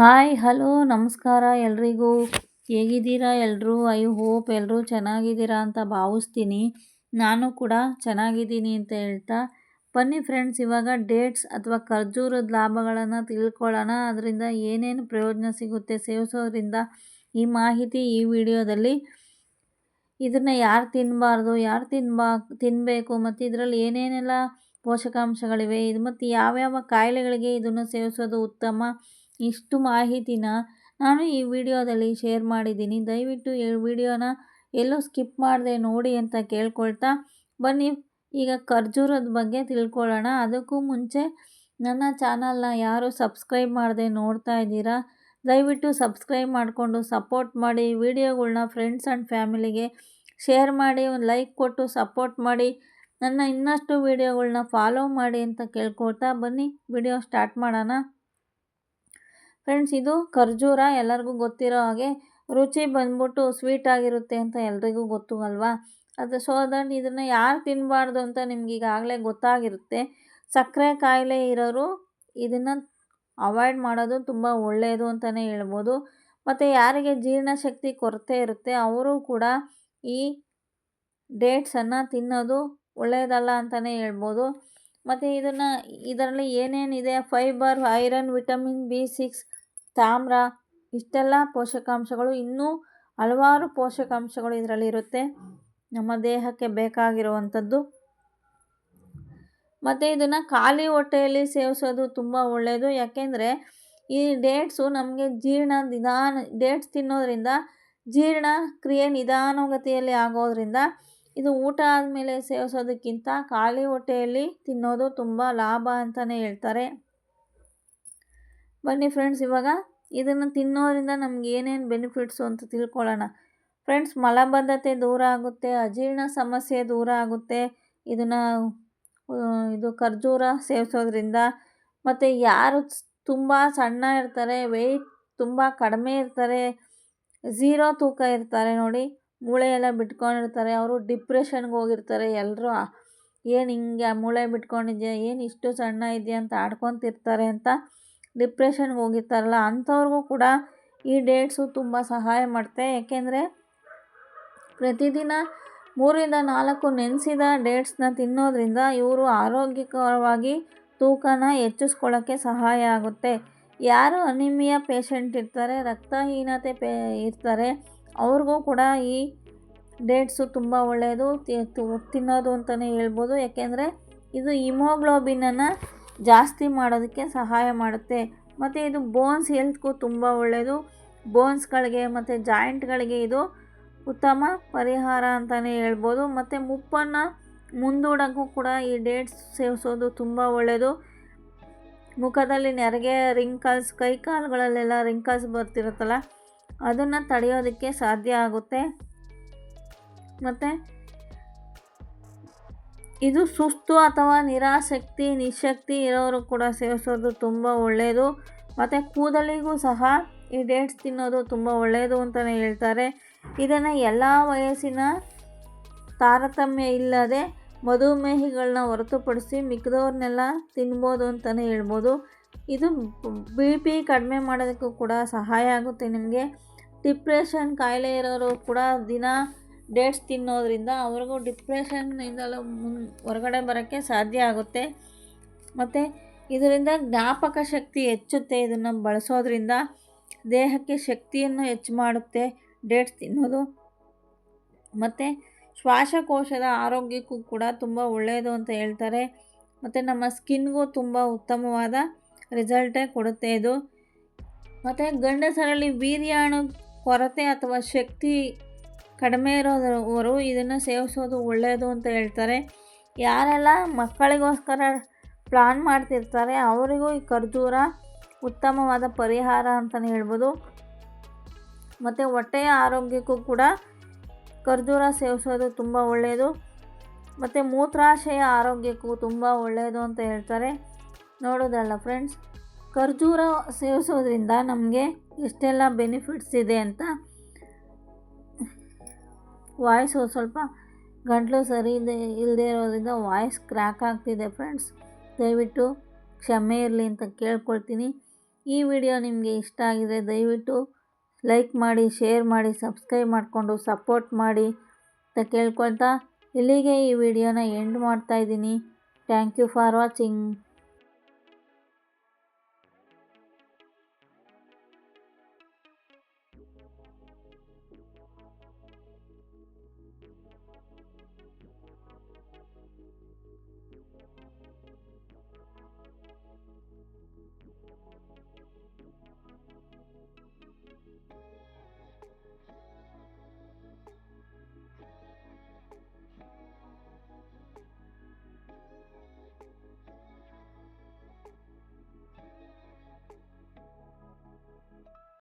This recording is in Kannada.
ಹಾಯ್ ಹಲೋ ನಮಸ್ಕಾರ ಎಲ್ರಿಗೂ. ಹೇಗಿದ್ದೀರಾ ಎಲ್ಲರೂ? ಐ ಹೋಪ್ ಎಲ್ಲರೂ ಚೆನ್ನಾಗಿದ್ದೀರಾ ಅಂತ ಭಾವಿಸ್ತೀನಿ. ನಾನು ಕೂಡ ಚೆನ್ನಾಗಿದ್ದೀನಿ ಅಂತ ಹೇಳ್ತಾ, ಬನ್ನಿ ಫ್ರೆಂಡ್ಸ್, ಇವಾಗ ಡೇಟ್ಸ್ ಅಥವಾ ಖರ್ಜೂರದ ಲಾಭಗಳನ್ನು ತಿಳ್ಕೊಳ್ಳೋಣ. ಅದರಿಂದ ಏನೇನು ಪ್ರಯೋಜನ ಸಿಗುತ್ತೆ ಸೇವಿಸೋದ್ರಿಂದ, ಈ ಮಾಹಿತಿ ಈ ವಿಡಿಯೋದಲ್ಲಿ. ಇದನ್ನು ಯಾರು ತಿನ್ನಬಾರ್ದು, ಯಾರು ತಿನ್ನಬೇಕು, ಮತ್ತು ಇದರಲ್ಲಿ ಏನೇನೆಲ್ಲ ಪೋಷಕಾಂಶಗಳಿವೆ, ಇದು ಮತ್ತು ಯಾವ್ಯಾವ ಕಾಯಿಲೆಗಳಿಗೆ ಇದನ್ನು ಸೇವಿಸೋದು ಉತ್ತಮ, ಇಷ್ಟು ಮಾಹಿತಿನ ನಾನು ಈ ವಿಡಿಯೋದಲ್ಲಿ ಶೇರ್ ಮಾಡಿದ್ದೀನಿ. ದಯವಿಟ್ಟು ಈ ವಿಡಿಯೋನ ಎಲ್ಲೂ ಸ್ಕಿಪ್ ಮಾಡದೆ ನೋಡಿ ಅಂತ ಕೇಳ್ಕೊಳ್ತಾ, ಬನ್ನಿ ಈಗ ಖರ್ಜೂರದ ಬಗ್ಗೆ ತಿಳ್ಕೊಳ್ಳೋಣ. ಅದಕ್ಕೂ ಮುಂಚೆ ನನ್ನ ಚಾನಲ್ನ ಯಾರು ಸಬ್ಸ್ಕ್ರೈಬ್ ಮಾಡದೆ ನೋಡ್ತಾ ಇದ್ದೀರಾ, ದಯವಿಟ್ಟು ಸಬ್ಸ್ಕ್ರೈಬ್ ಮಾಡಿಕೊಂಡು ಸಪೋರ್ಟ್ ಮಾಡಿ. ವಿಡಿಯೋಗಳ್ನ ಫ್ರೆಂಡ್ಸ್ ಆ್ಯಂಡ್ ಫ್ಯಾಮಿಲಿಗೆ ಶೇರ್ ಮಾಡಿ, ಒಂದು ಲೈಕ್ ಕೊಟ್ಟು ಸಪೋರ್ಟ್ ಮಾಡಿ. ನನ್ನ ಇನ್ನಷ್ಟು ವಿಡಿಯೋಗಳ್ನ ಫಾಲೋ ಮಾಡಿ ಅಂತ ಕೇಳ್ಕೊಳ್ತಾ, ಬನ್ನಿ ವಿಡಿಯೋ ಸ್ಟಾರ್ಟ್ ಮಾಡೋಣ. ಫ್ರೆಂಡ್ಸ್, ಇದು ಖರ್ಜೂರ ಎಲ್ಲರಿಗೂ ಗೊತ್ತಿರೋ ಹಾಗೆ ರುಚಿ ಬಂದ್ಬಿಟ್ಟು ಸ್ವೀಟ್ ಆಗಿರುತ್ತೆ ಅಂತ ಎಲ್ರಿಗೂ ಗೊತ್ತು ಅಲ್ವಾ. ಸೊ ದಟ್ ಇದನ್ನು ಯಾರು ತಿನ್ನಬಾರ್ದು ಅಂತ ನಿಮ್ಗೆ ಈಗಾಗಲೇ ಗೊತ್ತಾಗಿರುತ್ತೆ. ಸಕ್ಕರೆ ಕಾಯಿಲೆ ಇರೋರು ಇದನ್ನು ಅವಾಯ್ಡ್ ಮಾಡೋದು ತುಂಬ ಒಳ್ಳೆಯದು ಅಂತಲೇ ಹೇಳ್ಬೋದು. ಮತ್ತು ಯಾರಿಗೆ ಜೀರ್ಣಶಕ್ತಿ ಕೊರತೆ ಇರುತ್ತೆ ಅವರು ಕೂಡ ಈ ಡೇಟ್ಸನ್ನು ತಿನ್ನೋದು ಒಳ್ಳೆಯದಲ್ಲ ಅಂತಲೇ ಹೇಳ್ಬೋದು. ಮತ್ತು ಇದರಲ್ಲಿ ಏನೇನಿದೆ, ಫೈಬರ್, ಐರನ್, ವಿಟಮಿನ್ B6, ತಾಮ್ರ, ಇಷ್ಟೆಲ್ಲ ಪೋಷಕಾಂಶಗಳು, ಇನ್ನೂ ಹಲವಾರು ಪೋಷಕಾಂಶಗಳು ಇದರಲ್ಲಿ ಇರುತ್ತೆ, ನಮ್ಮ ದೇಹಕ್ಕೆ ಬೇಕಾಗಿರುವಂಥದ್ದು. ಮತ್ತು ಇದನ್ನು ಖಾಲಿ ಹೊಟ್ಟೆಯಲ್ಲಿ ಸೇವಿಸೋದು ತುಂಬ ಒಳ್ಳೆಯದು. ಯಾಕೆಂದರೆ ಈ ಡೇಟ್ಸು ನಮಗೆ ಡೇಟ್ಸ್ ತಿನ್ನೋದ್ರಿಂದ ಜೀರ್ಣಕ್ರಿಯೆ ನಿಧಾನಗತಿಯಲ್ಲಿ ಆಗೋದ್ರಿಂದ, ಇದು ಊಟ ಆದಮೇಲೆ ಸೇವಿಸೋದಕ್ಕಿಂತ ಖಾಲಿ ಹೊಟ್ಟೆಯಲ್ಲಿ ತಿನ್ನೋದು ತುಂಬ ಲಾಭ ಅಂತಲೇ ಹೇಳ್ತಾರೆ. ಬನ್ನಿ ಫ್ರೆಂಡ್ಸ್, ಇವಾಗ ಇದನ್ನು ತಿನ್ನೋದ್ರಿಂದ ನಮ್ಗೆ ಏನೇನು ಬೆನಿಫಿಟ್ಸು ಅಂತ ತಿಳ್ಕೊಳ್ಳೋಣ. ಫ್ರೆಂಡ್ಸ್, ಮಲಬದ್ಧತೆ ದೂರ ಆಗುತ್ತೆ, ಅಜೀರ್ಣ ಸಮಸ್ಯೆ ದೂರ ಆಗುತ್ತೆ ಇದು ಖರ್ಜೂರ ಸೇವಿಸೋದ್ರಿಂದ. ಮತ್ತು ಯಾರು ತುಂಬ ಸಣ್ಣ ಇರ್ತಾರೆ, ವೆಯ್ಟ್ ತುಂಬ ಕಡಿಮೆ ಇರ್ತಾರೆ, ಝೀರೋ ತೂಕ ಇರ್ತಾರೆ ನೋಡಿ, ಮೂಳೆ ಎಲ್ಲ ಬಿಟ್ಕೊಂಡಿರ್ತಾರೆ, ಅವರು ಡಿಪ್ರೆಷನ್ಗೆ ಹೋಗಿರ್ತಾರೆ. ಎಲ್ಲರೂ ಏನು ಹಿಂಗೆ ಮೂಳೆ ಬಿಟ್ಕೊಂಡಿದ್ಯಾ, ಏನು ಇಷ್ಟು ಸಣ್ಣ ಇದೆಯಾ ಅಂತ ಆಡ್ಕೊತಿರ್ತಾರೆ ಅಂತ ಡಿಪ್ರೆಷನ್ಗೆ ಹೋಗಿರ್ತಾರಲ್ಲ, ಅಂಥವ್ರಿಗೂ ಕೂಡ ಈ ಡೇಟ್ಸು ತುಂಬ ಸಹಾಯ ಮಾಡುತ್ತೆ. ಏಕೆಂದರೆ ಪ್ರತಿದಿನ 3-4 ನೆನೆಸಿದ ಡೇಟ್ಸ್ನ ತಿನ್ನೋದ್ರಿಂದ ಇವರು ಆರೋಗ್ಯಕರವಾಗಿ ತೂಕನ ಹೆಚ್ಚಿಸ್ಕೊಳ್ಳೋಕ್ಕೆ ಸಹಾಯ ಆಗುತ್ತೆ. ಯಾರು ಅನಿಮಿಯಾ ಪೇಷಂಟ್ ಇರ್ತಾರೆ, ರಕ್ತಹೀನತೆ ಇರ್ತಾರೆ, ಅವ್ರಿಗೂ ಕೂಡ ಈ ಡೇಟ್ಸು ತುಂಬ ಒಳ್ಳೆಯದು ತಿನ್ನೋದು ಅಂತಲೇ ಹೇಳ್ಬೋದು. ಯಾಕೆಂದರೆ ಇದು ಹಿಮೋಗ್ಲೋಬಿನನ್ನು ಜಾಸ್ತಿ ಮಾಡೋದಕ್ಕೆ ಸಹಾಯ ಮಾಡುತ್ತೆ. ಮತ್ತು ಇದು ಬೋನ್ಸ್ ಹೆಲ್ತ್ಗೂ ತುಂಬ ಒಳ್ಳೆಯದು. ಬೋನ್ಸ್ಗಳಿಗೆ ಮತ್ತು ಜಾಯಿಂಟ್ಗಳಿಗೆ ಇದು ಉತ್ತಮ ಪರಿಹಾರ ಅಂತಲೇ ಹೇಳ್ಬೋದು. ಮತ್ತು ಮುಪ್ಪನ್ನು ಮುಂದೂಡೋಕ್ಕೂ ಕೂಡ ಈ ಡೇಟ್ಸ್ ಸೇವಿಸೋದು ತುಂಬ ಒಳ್ಳೆಯದು. ಮುಖದಲ್ಲಿ ನೆರಿಗೆ, ರಿಂಕಲ್ಸ್, ಕೈಕಾಲುಗಳಲ್ಲೆಲ್ಲ ರಿಂಕಲ್ಸ್ ಬರ್ತಿರುತ್ತಲ್ಲ, ಅದನ್ನು ತಡೆಯೋದಕ್ಕೆ ಸಾಧ್ಯ ಆಗುತ್ತೆ. ಮತ್ತು ಇದು ಸುಸ್ತು ಅಥವಾ ನಿಶಕ್ತಿ ಇರೋರು ಕೂಡ ಸೇವಿಸೋದು ತುಂಬ ಒಳ್ಳೆಯದು. ಮತ್ತು ಕೂದಲಿಗೂ ಸಹ ಈ ಡೇಟ್ಸ್ ತಿನ್ನೋದು ತುಂಬ ಒಳ್ಳೆಯದು ಅಂತಲೇ ಹೇಳ್ತಾರೆ. ಇದನ್ನು ಎಲ್ಲ ವಯಸ್ಸಿನ ತಾರತಮ್ಯ ಇಲ್ಲದೆ ಮಧುಮೇಹಿಗಳನ್ನ ಹೊರತುಪಡಿಸಿ ಮಿಕ್ಕಿದವ್ರನ್ನೆಲ್ಲ ತಿನ್ಬೋದು ಅಂತಲೇ ಹೇಳ್ಬೋದು. ಇದು BP ಕಡಿಮೆ ಮಾಡೋದಕ್ಕೂ ಕೂಡ ಸಹಾಯ ಆಗುತ್ತೆ ನಿಮಗೆ. ಡಿಪ್ರೆಷನ್ ಕಾಯಿಲೆ ಇರೋರು ಕೂಡ ದಿನ ಡೇಟ್ಸ್ ತಿನ್ನೋದ್ರಿಂದ ಅವ್ರಿಗೂ ಡಿಪ್ರೆಷನ್ನಿಂದಲೂ ಹೊರಗಡೆ ಬರೋಕ್ಕೆ ಸಾಧ್ಯ ಆಗುತ್ತೆ. ಮತ್ತು ಇದರಿಂದ ಜ್ಞಾಪಕ ಶಕ್ತಿ ಹೆಚ್ಚುತ್ತೆ. ಇದನ್ನು ಬಳಸೋದ್ರಿಂದ ದೇಹಕ್ಕೆ ಶಕ್ತಿಯನ್ನು ಹೆಚ್ಚು ಮಾಡುತ್ತೆ ಡೇಟ್ಸ್ ತಿನ್ನೋದು. ಮತ್ತು ಶ್ವಾಸಕೋಶದ ಆರೋಗ್ಯಕ್ಕೂ ಕೂಡ ತುಂಬ ಒಳ್ಳೆಯದು ಅಂತ ಹೇಳ್ತಾರೆ. ಮತ್ತು ನಮ್ಮ ಸ್ಕಿನ್ಗೂ ತುಂಬ ಉತ್ತಮವಾದ ರಿಸಲ್ಟೇ ಕೊಡುತ್ತೆ ಇದು. ಮತ್ತು ಗಂಡಸರಲ್ಲಿ ವೀರ್ಯಾಣು ಕೊರತೆ ಅಥವಾ ಶಕ್ತಿ ಕಡಿಮೆ ಇರೋವರು ಇದನ್ನು ಸೇವಿಸೋದು ಒಳ್ಳೆಯದು ಅಂತ ಹೇಳ್ತಾರೆ. ಯಾರೆಲ್ಲ ಮಕ್ಕಳಿಗೋಸ್ಕರ ಪ್ಲಾನ್ ಮಾಡ್ತಿರ್ತಾರೆ ಅವರಿಗೂ ಈ ಖರ್ಜೂರ ಉತ್ತಮವಾದ ಪರಿಹಾರ ಅಂತಲೇ ಹೇಳ್ಬೋದು. ಮತ್ತು ಹೊಟ್ಟೆಯ ಆರೋಗ್ಯಕ್ಕೂ ಕೂಡ ಖರ್ಜೂರ ಸೇವಿಸೋದು ತುಂಬ ಒಳ್ಳೆಯದು. ಮತ್ತು ಮೂತ್ರಾಶಯ ಆರೋಗ್ಯಕ್ಕೂ ತುಂಬ ಒಳ್ಳೆಯದು ಅಂತ ಹೇಳ್ತಾರೆ. ನೋಡೋದಲ್ಲ ಫ್ರೆಂಡ್ಸ್, ಖರ್ಜೂರ ಸೇವಿಸೋದ್ರಿಂದ ನಮಗೆ ಎಷ್ಟೆಲ್ಲ ಬೆನಿಫಿಟ್ಸ್ ಇದೆ ಅಂತ. ವಾಯ್ಸು ಸ್ವಲ್ಪ ಗಂಟಲು ಸರಿ ಇಲ್ಲದೆ ಇರೋದ್ರಿಂದ ವಾಯ್ಸ್ ಕ್ರ್ಯಾಕ್ ಆಗ್ತಿದೆ ಫ್ರೆಂಡ್ಸ್, ದಯವಿಟ್ಟು ಕ್ಷಮೆ ಇರಲಿ ಅಂತ ಕೇಳ್ಕೊಳ್ತೀನಿ. ಈ ವಿಡಿಯೋ ನಿಮಗೆ ಇಷ್ಟ ಆಗಿದೆ ದಯವಿಟ್ಟು ಲೈಕ್ ಮಾಡಿ, ಶೇರ್ ಮಾಡಿ, ಸಬ್ಸ್ಕ್ರೈಬ್ ಮಾಡಿಕೊಂಡು ಸಪೋರ್ಟ್ ಮಾಡಿ ಅಂತ ಕೇಳ್ಕೊಳ್ತಾ ಇಲ್ಲಿಗೆ ಈ ವಿಡಿಯೋನ ಎಂಡ್ ಮಾಡ್ತಾಯಿದ್ದೀನಿ. Thank you for watching.